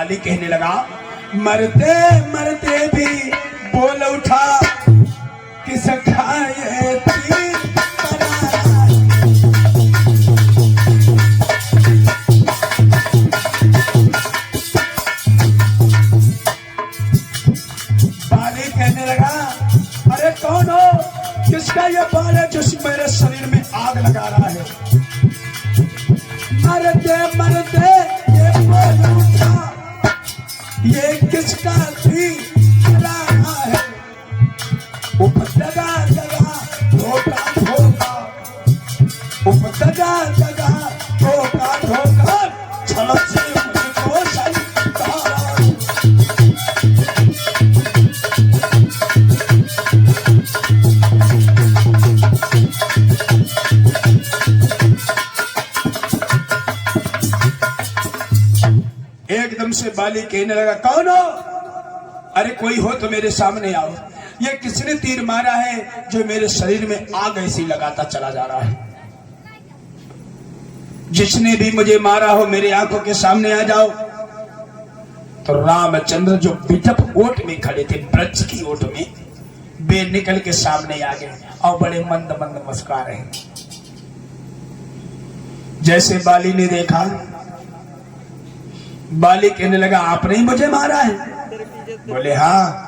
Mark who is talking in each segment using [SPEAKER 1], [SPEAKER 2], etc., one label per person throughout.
[SPEAKER 1] बाली कहने लगा, मरते मरते भी बोल उठा किस खाए थी बाली कहने लगा, अरे कौन हो, किसका ये बाल है जो मेरे शरीर में आग लगा रहा है। मरते मरते ये बोल उठा, ये किसका भी रहा है। उपदगा दगा धोखा धोखा, उपदगा दगा धोखा धोखा, छल से मुझको संतारा। एकदम से बाली कहने लगा, कौन हो, अरे कोई हो तो मेरे सामने आओ। ये किसने तीर मारा है जो मेरे शरीर में आग ऐसी लगाता चला जा रहा है। जिसने भी मुझे मारा हो मेरी आंखों के सामने आ जाओ। तो रामचंद्र जो बिटप ओट में खड़े थे, ब्रज की ओट में, वे निकल के सामने आ गए और बड़े मंद मंद मुस्कुरा रहे। जैसे बाली ने देखा, बाली कहने लगा, आपने ही मुझे मारा है। बोले, हाँ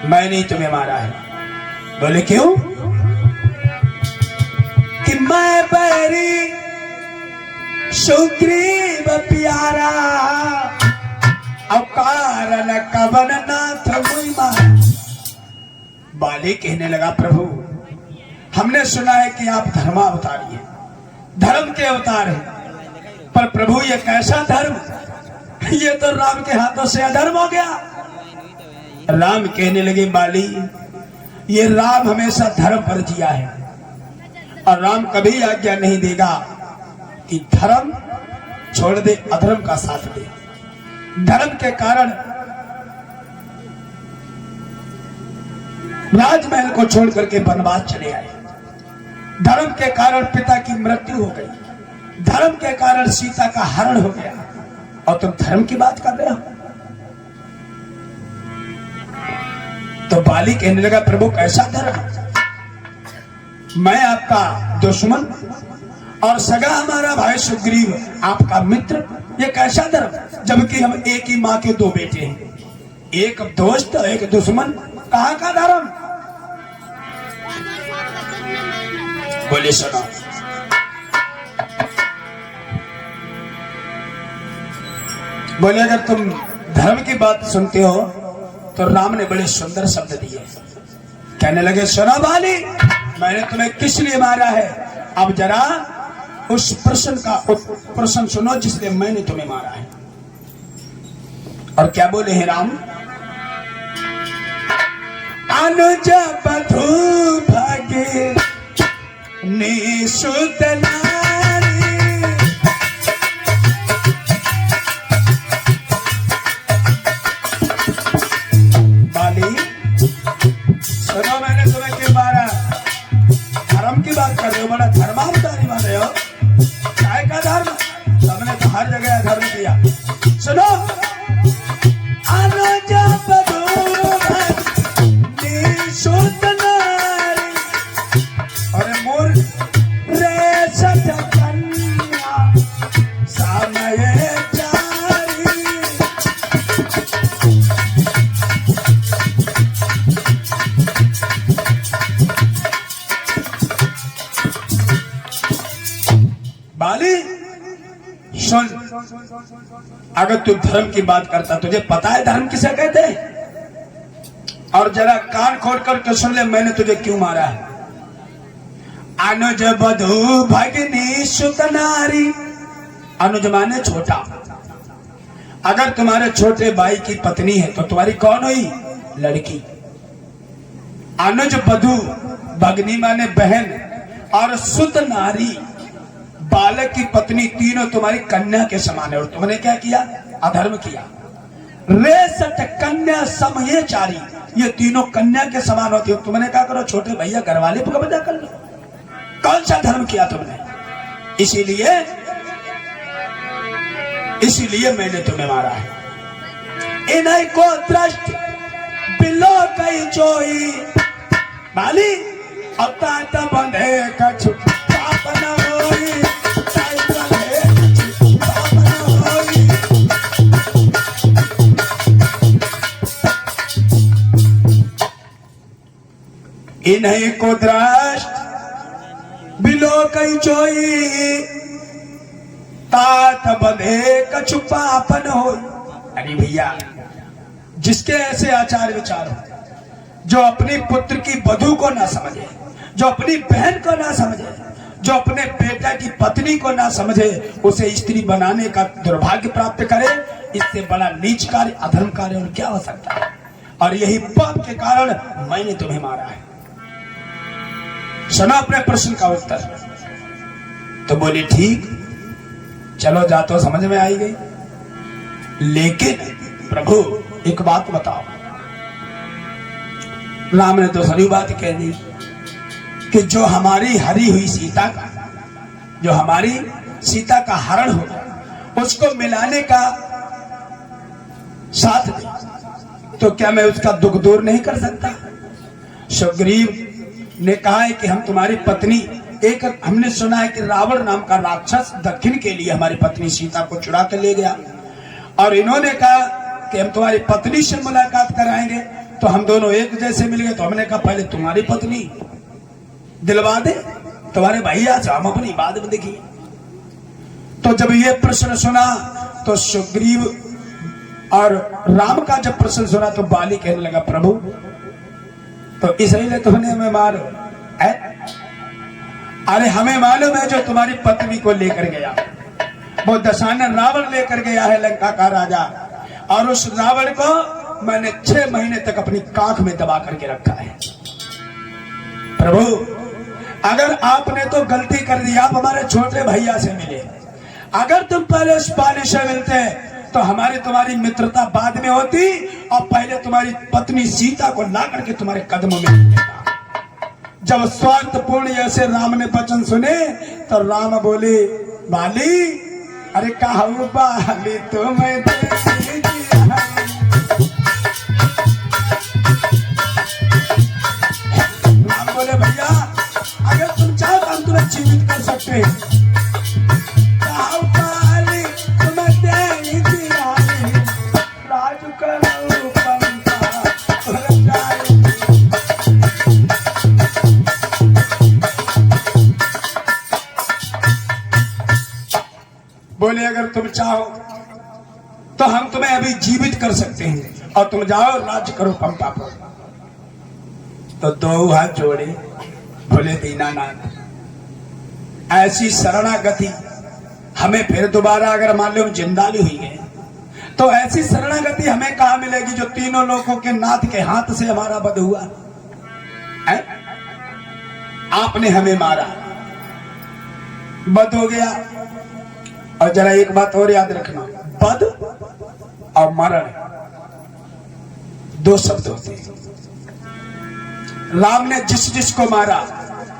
[SPEAKER 1] मैंने ही तुम्हें मारा है। बोले, क्यों? कि मैं बैरी सुग्रीव प्यारा, अब कारण कवन नाथ मुई मारा। बाली कहने लगा, प्रभु हमने सुना है कि आप धर्मावतारी हैं, धर्म के अवतार हैं, पर प्रभु ये कैसा धर्म, ये तो राम के हाथों से अधर्म हो गया। राम कहने लगे, बाली ये राम हमेशा धर्म पर जिया है और राम कभी आज्ञा नहीं देगा कि धर्म छोड़ दे, अधर्म का साथ दे। धर्म के कारण राजमहल को छोड़ करके वनवास चले आए, धर्म के कारण पिता की मृत्यु हो गई, धर्म के कारण सीता का हरण हो गया, और तुम धर्म की बात कर रहे हो। तो बाली कहने लगा, प्रभु कैसा धर्म, मैं आपका दुश्मन और सगा हमारा भाई सुग्रीव आपका मित्र, ये कैसा धर्म, जबकि हम एक ही माँ के दो बेटे हैं, एक दोस्त एक दुश्मन, कहाँ का धर्म। बोले, सुनो, बोले अगर तुम धर्म की बात सुनते हो तो राम ने बड़े सुंदर शब्द दिए। कहने लगे, सुनो बाली, मैंने तुम्हें किस लिए मारा है, अब जरा उस प्रश्न सुनो जिसलिए मैंने तुम्हें मारा है। और क्या बोले हैं राम, अनुज बधू भागे निसुत नारी, बाली सुनो मैंने तुम्हें क्यों मारा, धर्म की बात कर रहे हो, बड़ा धर्मावतारी मान रहे हो, काय का धर्म, सबने तो हर जगह धर्म किया। सुनो, अनुज बधू निसुत नारी, अरे मोर रे सत कन्या समय चारी। बाली सुन, अगर तू धर्म की बात करता, तुझे पता है धर्म किसे कहते हैं, और जरा कान खोल कर सुन ले मैंने तुझे क्यों मारा है। अनुज बधू भगिनी सुत नारी, अनुज माने छोटा, अगर तुम्हारे छोटे भाई की पत्नी है तो तुम्हारी कौन हुई, लड़की। अनुज बधू भगनी माने बहन, और सुत नारी बालक की पत्नी, तीनों तुम्हारी कन्या के समान है, और तुमने क्या किया, अधर्म किया। रेसट कन्या समयचारी, ये तीनों कन्या के समान होती है, तुमने क्या करो, छोटे भैया घरवाले को कब्जा कर लो, कौन सा धर्म किया तुमने। इसीलिए इसीलिए मैंने तुम्हें मारा है। इन्हीं को दृष्ट बिलो कई जोई बाली अतात बंधे कछु पाप न होई, ताई बंधे कछु पाप न होई। इन्हीं को दृष्ट बिलो कई जोई तात बंधे कछु पाप न होई। अरे भैया, जिसके ऐसे आचार विचार हो, जो अपनी पुत्र की वधू को ना समझे, जो अपनी बहन को ना समझे, जो अपने बेटा की पत्नी को ना समझे, उसे स्त्री बनाने का दुर्भाग्य प्राप्त करे, इससे बड़ा नीच कार्य, अधर्म कार्य और क्या हो सकता है। और यही पाप के कारण मैंने तुम्हें मारा है। सुना अपने प्रश्न का उत्तर। तो बोली ठीक, चलो जा, तो समझ में आई गई। लेकिन प्रभु एक बात बताओ। राम ने तो सारी बात कह दी कि जो हमारी हरी हुई सीता का, जो हमारी सीता का हरण हो गया, उसको मिलाने का साथ दे, तो क्या मैं उसका दुख दूर नहीं कर सकता। सुग्रीव ने कहा है कि हम तुम्हारी पत्नी, एक हमने सुना है कि रावण नाम का राक्षस दक्षिण के लिए हमारी पत्नी सीता को चुरा कर ले गया, और इन्होंने कहा कि हम तुम्हारी पत्नी से मुलाकात कराएंगे। तो हम दोनों एक जैसे मिल गए। तो हमने कहा पहले तुम्हारी पत्नी दिलवा दे, तुम्हारे भैया से हम अपनी बात में देखिए। तो जब ये प्रश्न सुना तो सुग्रीव और राम का जब प्रश्न सुना तो बाली कहने लगा प्रभु, तो इसलिए तुमने हमें मारो है? अरे हमें मालूम है जो तुम्हारी पत्नी को लेकर गया, वो दशानन रावण लेकर गया है, लंका का राजा। और उस रावण को मैंने 6 महीने तक अपनी काख में दबा करके रखा है। प्रभु, अगर आपने तो गलती कर दी, आप हमारे छोटे भैया से मिले, अगर तुम पहले उस बाली से मिलते तो हमारी तुम्हारी मित्रता बाद में होती, और पहले तुम्हारी पत्नी सीता को ला करके तुम्हारे कदमों में देता। जब स्वार्थपूर्ण ऐसे राम ने वचन सुने तो राम बोले बाली, अरे कहूँ बाली तुम्हें राम बोले भैया, अगर तुम चाहो तो हम तुम्हें जीवित कर सकते हैं। बोले अगर तुम चाहो तो हम तुम्हें अभी जीवित कर सकते हैं, और तुम जाओ राज्य करो पंपा पर। तो 2 हाथ जोड़े बोले दीनानाथ, ऐसी शरणागति हमें फिर दोबारा अगर मान लो जिंदा भी हुई है, तो ऐसी शरणागति हमें कहां मिलेगी जो तीनों लोगों के नाथ के हाथ से हमारा वध हुआ है? आपने हमें मारा, वध हो गया। और जरा एक बात और याद रखना, वध और मरण 2 शब्द होते हैं। राम ने जिस जिसको मारा,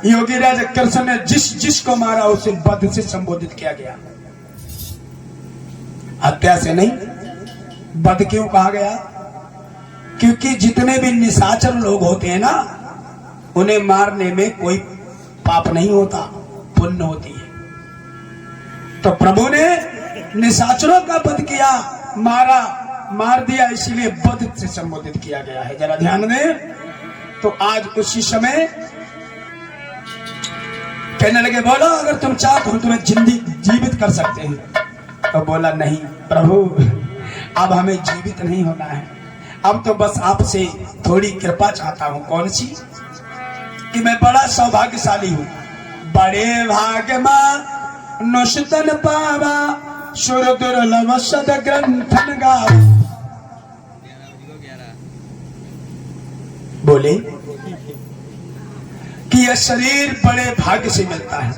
[SPEAKER 1] योगीराज कृष्ण ने जिस जिसको मारा, उसे वध से संबोधित किया गया, हत्या से नहीं। वध क्यों कहा गया? क्योंकि जितने भी निशाचर लोग होते हैं ना, उन्हें मारने में कोई पाप नहीं होता, पुण्य होती है। तो प्रभु ने निशाचरों का वध किया, मार दिया, इसीलिए वध से संबोधित किया गया है। जरा ध्यान दें। तो आज उसी समय कहने लगे बोलो अगर तुम चाहो तो हम तुम्हें जीवित कर सकते हैं। तो बोला नहीं प्रभु, अब हमें जीवित नहीं होना है, अब तो बस आपसे थोड़ी कृपा चाहता हूं। कौन सी? कि मैं बड़ा सौभाग्यशाली हूं, बड़े भाग्य मां नुष्टन पावा, सुर दुर्लभ सद ग्रंथन गावा। बोले कि यह शरीर बड़े भाग्य से मिलता है,